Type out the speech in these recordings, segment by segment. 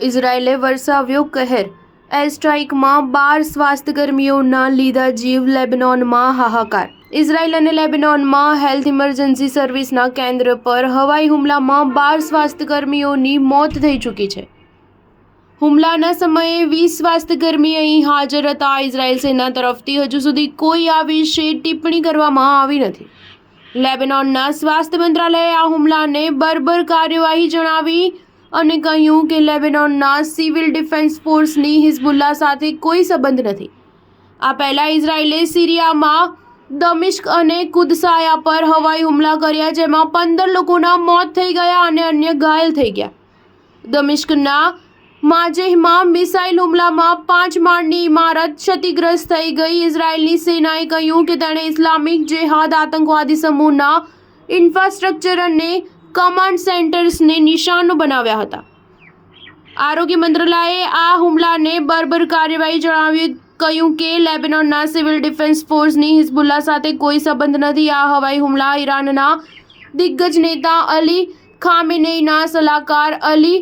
ઇઝરાયેલે વરસાવ્યો કહેર. એર સ્ટ્રાઇકમાં 12 સ્વાસ્થ્યકર્મીઓના લીધા જીવ. લેબનોનમાં હાહાકાર. ઇઝરાયેલ અને લેબનોનમાં હેલ્થ ઇમરજન્સી સર્વિસના કેન્દ્ર પર હવાઈ હુમલામાં 12 સ્વાસ્થ્યકર્મીઓની મોત થઈ ચૂકી છે. હુમલાના સમયે 20 સ્વાસ્થ્યકર્મી અહીં હાજર હતા. ઇઝરાયેલ સેના તરફથી હજુ સુધી કોઈ આ વિશે ટિપ્પણી કરવામાં આવી નથી. લેબનોનના સ્વાસ્થ્ય મંત્રાલયે આ હુમલાને બર્બર કાર્યવાહી જણાવી અને કહ્યું કે લેબનોનના સિવિલ ડિફેન્સ ફોર્સની હિઝબુલ્લા સાથે કોઈ સંબંધ નથી. આ પહેલા ઇઝરાયેલે સિરિયામાં દમિશ્ક અને કુદસાયા પર હવાઈ હુમલા કર્યા, જેમાં 15 લોકોના મોત થઈ ગયા અને અન્ય ઘાયલ થઈ ગયા. દમિશ્કના માજેહમાં મિસાઇલ હુમલામાં 5 માળની ઇમારત ક્ષતિગ્રસ્ત થઈ ગઈ. ઇઝરાયેલની સેનાએ કહ્યું કે તેણે ઇસ્લામિક જેહાદ આતંકવાદી સમૂહના ઇન્ફ્રાસ્ટ્રક્ચર અને કમાન્ડ સેન્ટર્સને નિશાનો બનાવ્યા હતા. આરોગ્ય મંત્રાલયે આ હુમલાને બર્બર કાર્યવાહી જણાવી કહ્યું કે લેબનોનના સિવિલ ડિફેન્સ ફોર્સની હિઝબુલ્લા સાથે કોઈ સંબંધ નથી. આ હવાઈ હુમલા ઈરાનના દિગ્ગજ નેતા અલી ખામેનેઈના સલાહકાર અલી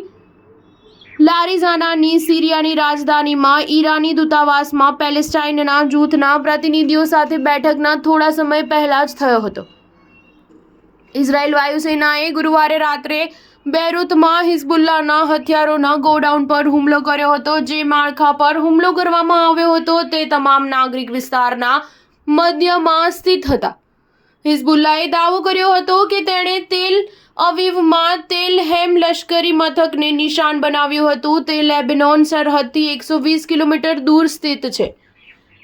લારીઝાનાની સિરિયાની રાજધાનીમાં ઈરાની દૂતાવાસમાં પેલેસ્ટાઇનના જૂથના પ્રતિનિધિઓ સાથે બેઠકના થોડા સમય પહેલા જ થયો હતો. ઇઝરાયેલ વાયુસેનાએ ગુરુવારે રાત્રે બેરુતમાં હિઝબુલ્લાના હથિયારોના ગોડાઉન પર હુમલો કર્યો હતો. જે માળખા પર હુમલો કરવામાં આવ્યો હતો તે તમામ નાગરિક વિસ્તારના મધ્યમાં સ્થિત હતા. હિઝબુલ્લાએ દાવો કર્યો હતો કે તેણે તેલ અવીવમાં તેલ હેમ લશ્કરી મથકને નિશાન બનાવ્યું હતું. તે લેબનોન સરહદથી 120 કિલોમીટર દૂર સ્થિત છે.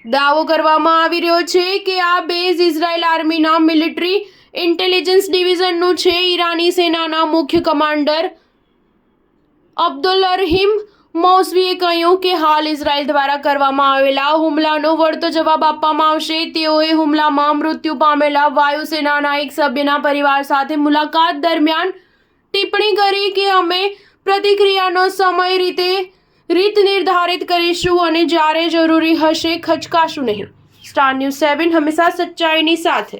દાવો કરવામાં આવી રહ્યો છે કે આ બેઝ ઇઝરાયેલ આર્મીના મિલિટરી ઇન્ટેલિજન્સ ડિવિઝનનું છે. ઈરાની સેનાના મુખ્ય કમાન્ડર અબ્દુલ્રહીમ મૌસવીએ કહ્યું કે હાલ ઇઝરાયેલ દ્વારા કરવામાં આવેલા હુમલાનો વળતો જવાબ આપવામાં આવશે. તેઓએ હુમલામાં મૃત્યુ પામેલા વાયુસેનાના એક સભ્યના પરિવાર સાથે મુલાકાત દરમિયાન ટિપ્પણી કરી કે અમે પ્રતિક્રિયાનો સમય રીત નિર્ધારિત કરીશું અને જ્યારે જરૂરી હશે ખચકાશું નહીં. સ્ટાર ન્યૂઝ 7 હંમેશા સચ્ચાઈની સાથે.